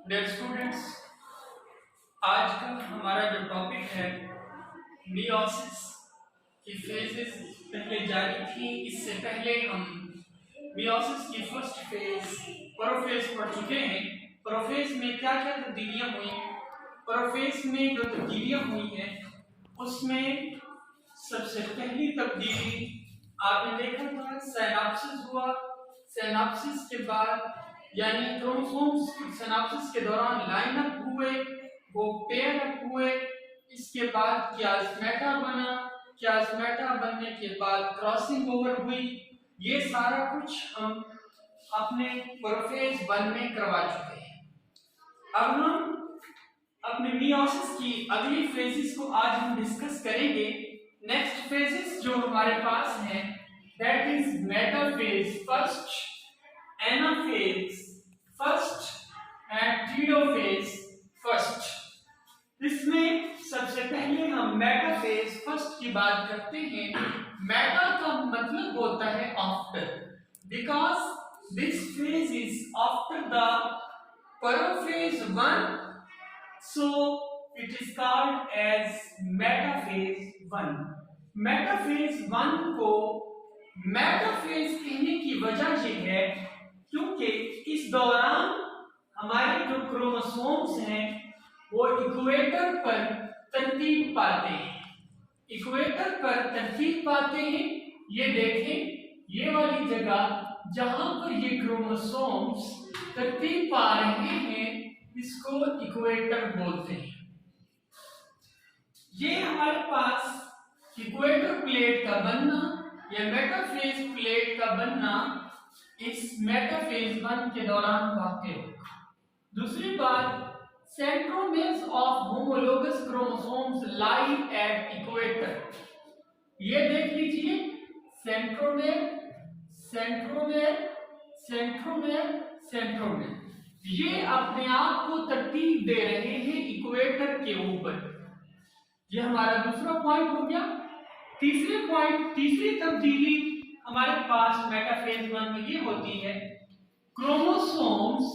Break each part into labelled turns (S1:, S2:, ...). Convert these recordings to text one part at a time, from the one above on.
S1: Dear students, आज का हमारा जो टॉपिक है मियोसिस की फेजेस पहले जारी थी। इससे पहले हम मियोसिस की फर्स्ट फेज प्रोफेज पढ़ चुके हैं। प्रोफेज में क्या क्या तब्दीलियां हुई, प्रोफेज में जो तब्दीलियां हुई हैं उसमें सबसे पहली तब्दीली आपने देखा था सिनैप्सिस हुआ। सिनैप्सिस के बाद यानी क्रोमोसोम्स सिनैप्सिस के दौरान लाइन अप हुए, वो पेयर अप हुए। इसके बाद क्यास्मेटा बना, क्यास्मेटा बनने के बाद क्रॉसिंग ओवर हुई। ये सारा कुछ हम अपने प्रोफेज 1 में करवा चुके हैं। अब हम अपने मियोसिस की अगली फेजेस को आज हम डिस्कस करेंगे। नेक्स्ट फेजेस जो हमारे पास है that is metaphase first, anaphase first and telophase first. इसमें सबसे पहले हम मेटाफेज फर्स्ट की बात करते हैं। मेटा का मतलब होता है after, because this phase is after the prophase 1, so it is called as metaphase 1. Metaphase 1 को मेटाफेज कहने की वजह यह है क्योंकि इस दौरान हमारे जो क्रोमोसोम्स हैं वो इक्वेटर पर तरतीब पाते हैं। इक्वेटर पर तरतीब पाते हैं। ये देखें, ये वाली जगह जहां पर ये क्रोमोसोम्स तरतीब पा रहे हैं इसको इक्वेटर बोलते हैं। ये हमारे पास इक्वेटर प्लेट का बनना या मेटाफेज प्लेट का बनना इस मेटाफेज 1 के दौरान वाक़ई होगा। दूसरी बात, centromeres of homologous chromosomes lie at equator. ये देख लीजिए, सेंट्रोमेर सेंट्रोमेर सेंट्रोमेर सेंट्रोमेर, ये अपने आप को तरतीब दे रहे हैं इक्वेटर के ऊपर। ये हमारा दूसरा पॉइंट हो गया। तीसरी तब्दीली हमारे पास मेटाफेज 1 में ये होती है, chromosomes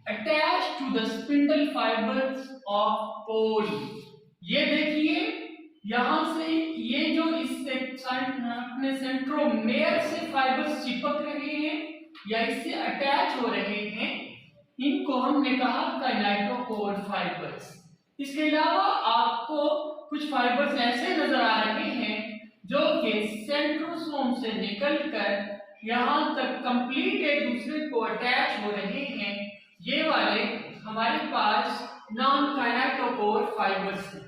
S1: attach to the spindle fibres of pole. ये देखिए, यहां से ये जो इससे अपने सेंट्रोमेर से फाइबर्स चिपक रहे हैं या इससे अटैच हो रहे हैं, इनको हमने कहा काइनेटोकोर फाइबर्स। इसके अलावा आपको कुछ फाइबर्स ऐसे नजर आ रहे हैं जो कि सेंट्रोसोम से निकलकर यहां तक कंप्लीट एक दूसरे को अटैच हो रहे हैं। ये वाले हमारे पास नॉन काइनेटोकोर फाइबर्स हैं।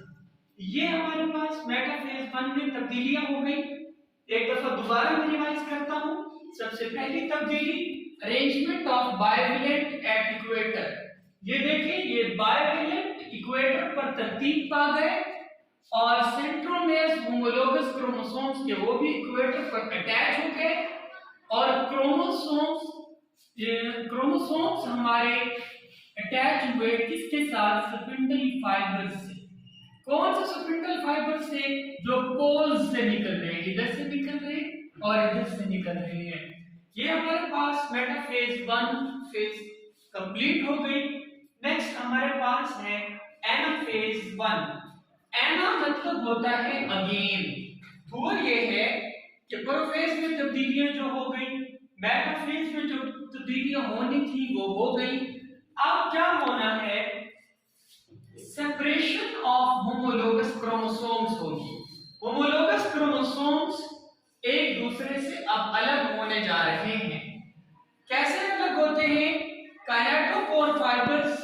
S1: ये हमारे पास मेटाफेज 1 में तब्दीलियां हो गई। एक दफा दोबारा मैं रिवाइज करता हूं। सबसे पहली तब्दीली, arrangement of bivalent eight equator. ये देखिए, ये बाइवेलेंट इक्वेटर पर तरतीब पा गए और सेंट्रोमेर्स होमोलोगस क्रोमोसोम्स के वो भी इक्वेटर पर अटैच हो गए और क्रोमोसोम्स हमारे अटैच हुए किसके साथ? स्पिंडल फाइबर से। कौन से स्पिंडल फाइबर से? जो पोल्स से निकल रहे हैं, इधर से निकल रहे हैं और इधर से निकल रहे हैं। ये हमारे पास मेटाफेज 1 फेज कंप्लीट हो गई। नेक्स्ट हमारे पास है एनाफेज 1। एना मतलब होता है अगेन। हुआ ये है कि प्रोफेज में तब्दीलियां जो हो गई, मेटाफेज में जो तब्दीलियां होनी थी वो हो गई। अब क्या होना है? सेपरेशन ऑफ होमोलोगस क्रोमोसोम्स होगी। होमोलोगस क्रोमोसोम्स एक दूसरे से अब अलग होने जा रहे हैं। कैसे अलग होते हैं? काइनेटोकोर फाइबर्स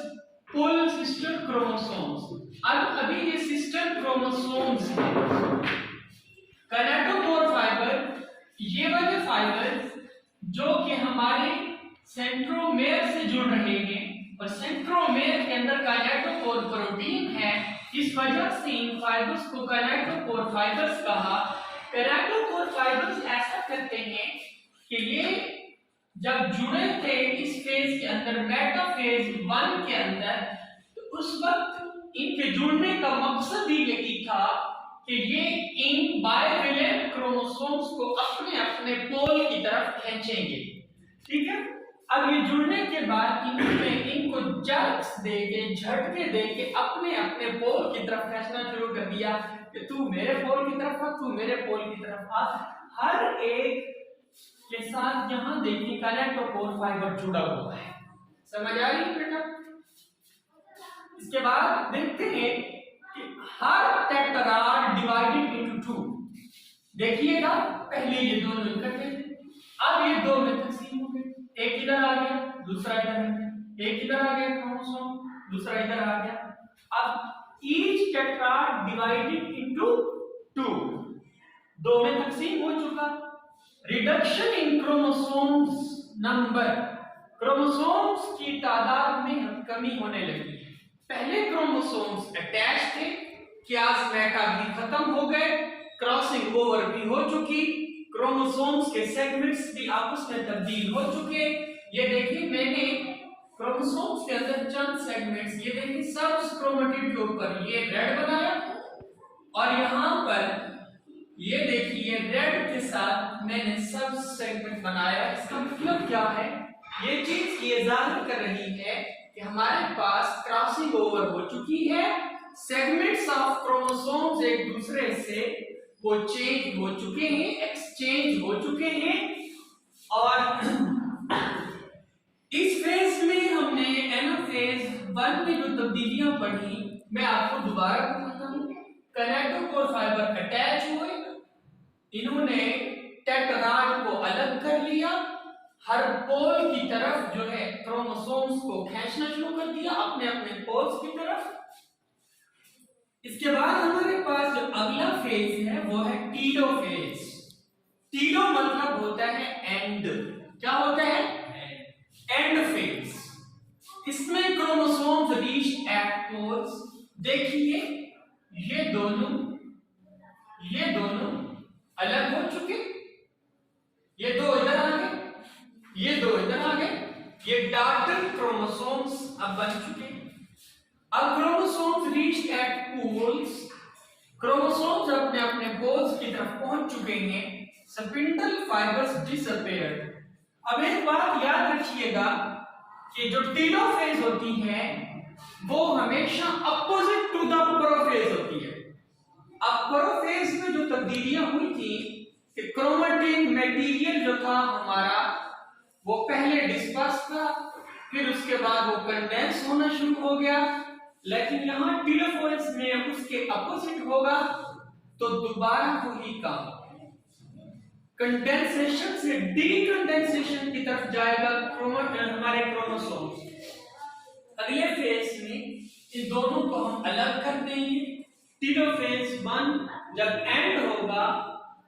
S1: पुल सिस्टर क्रोमोसोम्स। अब अभी ये सिस्टर क्रोमोसोम्स हैं। काइनेटोकोर फाइबर, ये वाले फाइबर जो कि हमारे सेंट्रोमेर से जुड़ रहे हैं और सेंट्रोमेर के अंदर काइनेटोकोर प्रोटीन है, इस वजह से इन फाइबर्स को काइनेटोकोर फाइबर्स कहा। काइनेटोकोर फाइबर्स ऐसा करते हैं कि ये जब जुड़े थे इस फेज के अंदर, मेटाफेज 1 के अंदर, तो उस वक्त इनके जुड़ने का मकसद ही यही था कि ये इन बाइवेलेंट क्रोमोसोम्स को अपने अपने पोल की तरफ खींचेंगे। ठीक है, अब ये जुड़ने के बाद इनको जर्क्स देके, झटके देके अपने अपने पोल की तरफ खींचना शुरू कर दिया कि तू मेरे पोल की तरफ आ, तू मेरे पोल की तरफ आ। हर एक के साथ यहाँ देखिए कैलेटोपोल फाइबर जुड़ा हुआ है। समझ आ रही है बेटा? इसके बाद देखते हैं कि हर टेट्राड डिवाइडेड इनटू टू। देखिएगा पहले ये दोनों इकट्ठे थे, अब ये दो में तकसीम हो गए। एक इधर आ गया, दूसरा इधर आ गया, एक इधर आ गया क्रोमोसोम, दूसरा इधर आ गया। अब each tetrad divided into two, दो में तकसीम हो चुका। Reduction in chromosomes number, chromosomes की तादाद में कमी होने लगी। पहले क्रोमोसोम्स अटैच थे, कियास्मेटा भी खत्म हो गए, क्रॉसिंग ओवर भी हो चुकी, क्रोमोसोम्स के सेगमेंट्स भी आपस में तब्दील हो चुके। ये देखिए मैंने क्रोमोसोम्स के अंदर चंद सेगमेंट्स, ये देखिए सब क्रोमेटिड के ऊपर ये रेड बनाया, और यहां पर ये देखिए रेड के साथ मैंने सब सेगमेंट बनाया। इसका मतलब क्या है? ये चीज ये जाहिर कर रही है कि हमारे पास क्रॉसिंग ओवर हो चुकी है, सेगमेंट्स ऑफ क्रोमोसोम्स एक दूसरे से वो चेंज हो चुके हैं, एक्सचेंज हो चुके हैं। और इस फेज में हमने एनाफेज 1 में जो तब्दीलियां पढ़ी, मैं आपको दोबारा बताता हूं। कैलेटोपोल फाइबर अटैच हुए, इन्होंने टेट्राड को अलग कर लिया, हर पोल की तरफ जो है क्रोमोसोम्स को खींचना शुरू कर दिया अपने अपने पोल्स की तरफ। इसके बाद हमारे पास जो अगला फेज है वो है टीलोफेज। टीलो मतलब होता है एंड। क्या होता है? And phase. इसमें क्रोमोसोम्स रीच एट पोल्स। देखिए ये दोनों अलग हो चुके, ये दो इधर आ गए, ये दो इधर आ गए, ये डॉटर क्रोमोसोम्स अब बन चुके। अब chromosomes reach at poles, chromosomes अपने अपने पोल्स की तरफ पहुंच चुके हैं, स्पिंडल फाइबर्स डिसअपीयर्ड। अब एक बात याद रखिएगा कि जो टीलोफेज होती है वो हमेशा अपोजिट टू द प्रोफेज होती है। अब प्रोफेज में जो तब्दीलियां हुई थी कि क्रोमेटिन मटेरियल जो था हमारा वो पहले डिस्पर्स था, फिर उसके बाद वो कंडेंस होना शुरू हो गया, लेकिन यहां टीलोफेज में उसके अपोजिट होगा, तो दोबारा वही काम, कंडेंसेशन से डीकंडेंसेशन की तरफ जाएगा हमारे क्रोमोसोम्स। अगले फेज में इन दोनों को हम अलग कर देंगे। टीलोफेज 1 जब एंड होगा,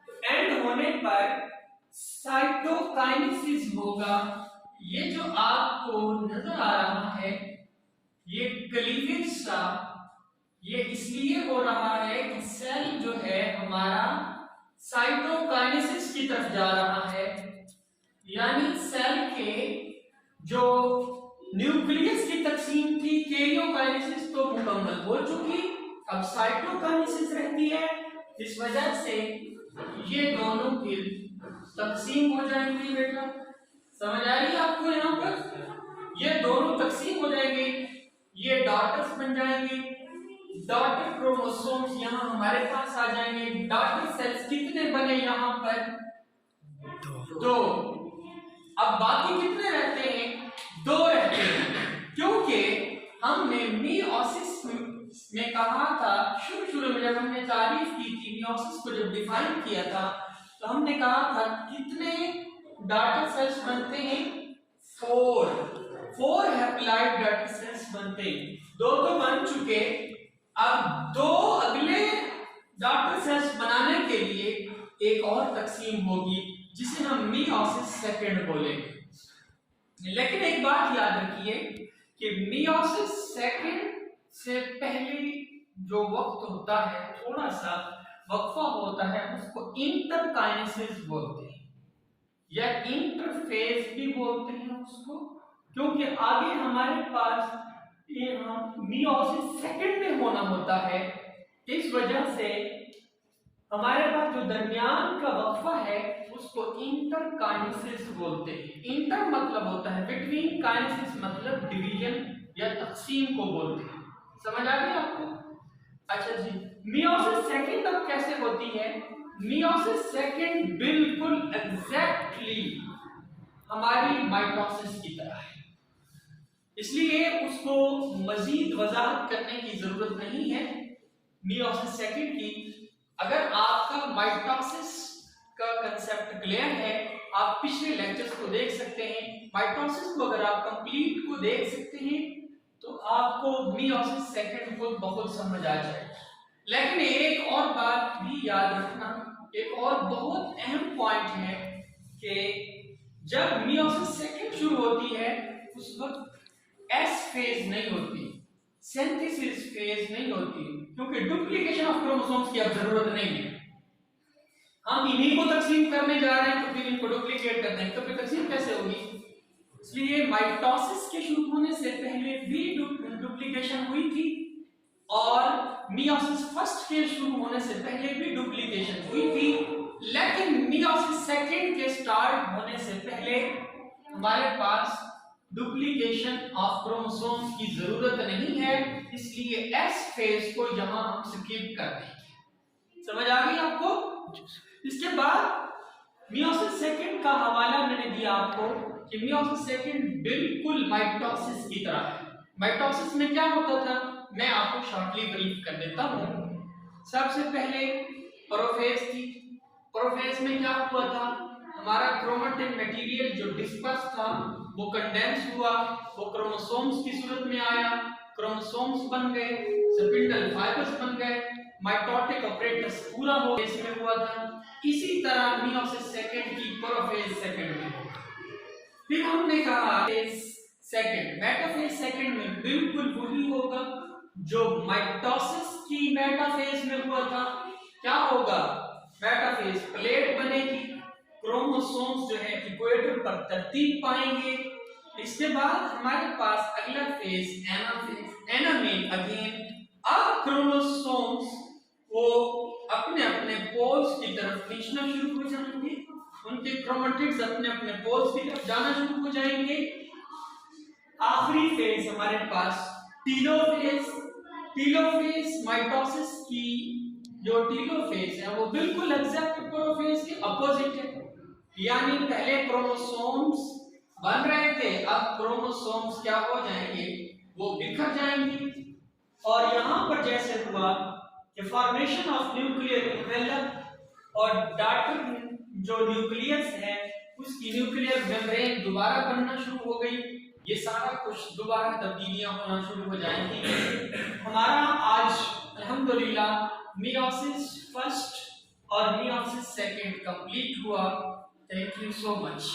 S1: तो एंड होने पर साइटोकाइनेसिस होगा। ये जो आपको नजर आ रहा है ये क्लीवेज सा, ये इसलिए हो रहा है कि सेल जो है हमारा साइटोकाइनेसिस की तरफ जा रहा है, यानी सेल के जो न्यूक्लियस की तकसीम थी, कैरियोकाइनेसिस तो मुकम्मल हो चुकी, अब साइटोकाइनेसिस रहती है। इस वजह से ये दोनों फिर तकसीम हो जाएंगे। बेटा समझ आ रही है आपको? यहाँ पर ये दोनों तकसीम हो जाएंगे, ये डॉटर्स बन जाएंगे, डॉटर क्रोमोसोम्स यहाँ हमारे पास आ जाएंगे। डॉटर सेल्स कितने बने यहाँ पर? दो। अब बाकी कितने रहते हैं? दो रहते हैं, क्योंकि हमने मियोसिस में कहा था, शुरू में जब हमने तारीफ की थी, मियोसिस को जब डिफाइन किया था, तो हमने कहा था कितने डॉटर सेल्स बनते हैं? 4 हैप्लॉइड डॉटर सेल्स बनते हैं। 2 तो बन चुके, अब 2 अगले डॉटर सेल्स बनाने के लिए एक और तकसीम होगी जिसे हम मियोसिस सेकंड बोलेंगे। लेकिन एक बात याद रखिए कि मियोसिस सेकंड से पहले जो वक्त होता है, थोड़ा सा वक्फा होता है, उसको इंटरकाइनेसिस बोलते हैं या इंटरफेज भी बोलते हैं उसको, क्योंकि आगे हमारे पास ये मियोसिस सेकंड में होना होता है। इस वजह से हमारे पास जो दरमियान का वक्फा है उसको इंटरकाइनेसिस बोलते हैं। इंटर मतलब होता है बिटवीन, काइनेसिस मतलब डिवीजन या तकसीम को बोलते हैं। समझ आ गई आपको? अच्छा जी, मियोसिस सेकंड अब कैसे होती है? मियोसिस सेकंड बिल्कुल एग्जैक्टली हमारी माइटोसिस की तरह है, इसलिए उसको मजीद वजाहत करने की जरूरत नहीं है मियोसिस सेकंड की। अगर आपका माइटोसिस का कंसेप्ट क्लियर है, आप पिछले लेक्चर्स को देख सकते हैं। माइटोसिस को अगर आप कंप्लीट को देख सकते हैं तो आपको मियोसिस सेकंड को बहुत समझ आ जाएगा। लेकिन एक और बात भी याद रखना, एक और बहुत अहम पॉइंट है कि जब मियोसिस सेकंड शुरू होती है उस वक्त एस फेज नहीं होती, सिंथेसिस फेज नहीं होती, क्योंकि डुप्लीकेशन ऑफ क्रोमोसोम्स की अब जरूरत नहीं है। हम इन्हीं को तकसीम करने जा रहे हैं तो फिर इनको डुप्लीकेट करते हैं, तो फिर तकसीम कैसे होगी? इसलिए माइटोसिस के शुरू होने से पहले भी डुप्लीकेशन हुई थी और मियोसिस फर्स्ट के शुरू होने से पहले भी डुप्लीकेशन हुई थी, लेकिन मियोसिस सेकंड के स्टार्ट होने से पहले हमारे पास डुप्लीकेशन ऑफ क्रोमोसोम्स की जरूरत नहीं है, इसलिए एस फेज को यहां हम स्किप कर देंगे। समझ आ गई आपको? इसके बाद मियोसिस सेकंड का हवाला मैंने दिया आपको कि मियोसिस सेकंड बिल्कुल माइटोसिस की तरह है। माइटोसिस में क्या होता था मैं आपको शॉर्टली ब्रीफ कर देता हूं। सबसे पहले प्रोफेज थी। प्रोफेज में क्या हुआ था, हमारा क्रोमेटिन मटेरियल जो डिस्पर्स था वो कंडेंस हुआ, वो क्रोमोसोम्स की सूरत में आया, क्रोमोसोम्स बन गए, स्पिंडल फाइबर्स बन गए, माइटोटिक ऑपरेटस पूरा हो इसमें हुआ था। इसी तरह मियोसिस सेकंड की प्रोफेज सेकंड में होगा। फिर हमने कहा सेकंड मेटाफेज सेकंड में बिल्कुल वही होगा जो माइटोसिस की मेटाफेज में हुआ था। क्या होगा? मेटाफेज प्लेट बनेगी, क्रोमोसोम्स जो है इक्वेटर पर तरतीब पाएंगे। इसके बाद हमारे पास अगला फेज एनाफेज, एना में अगेन अब क्रोमोसोम्स वो अपने अपने पोल्स की तरफ खींचना शुरू हो जाएंगे, उनके क्रोमेटिड्स अपने अपने पोल्स की तरफ जाना शुरू हो जाएंगे। आखिरी फेज हमारे पास टीलोफेज। टीलोफेज माइटोसिस की जो टीलोफेज है वो बिल्कुल एग्जैक्ट प्रोफेज के अपोजिट है, यानी पहले क्रोमोसोम्स बन रहे थे, अब क्रोमोसोम्स क्या हो जाएंगे, वो बिखर जाएंगे। और यहां पर जैसे हुआ कि फॉर्मेशन ऑफ न्यूक्लियर एनवेलप और डॉटर जो न्यूक्लियस है उसकी न्यूक्लियर मेम्ब्रेन दोबारा बनना शुरू हो गई, ये सारा कुछ दोबारा तब्दीलियां होना शुरू हो जाएंगी। हमारा आज अल्हम्दुलिल्लाह मियोसिस फर्स्ट और मियोसिस सेकंड कंप्लीट हुआ। Thank you so much.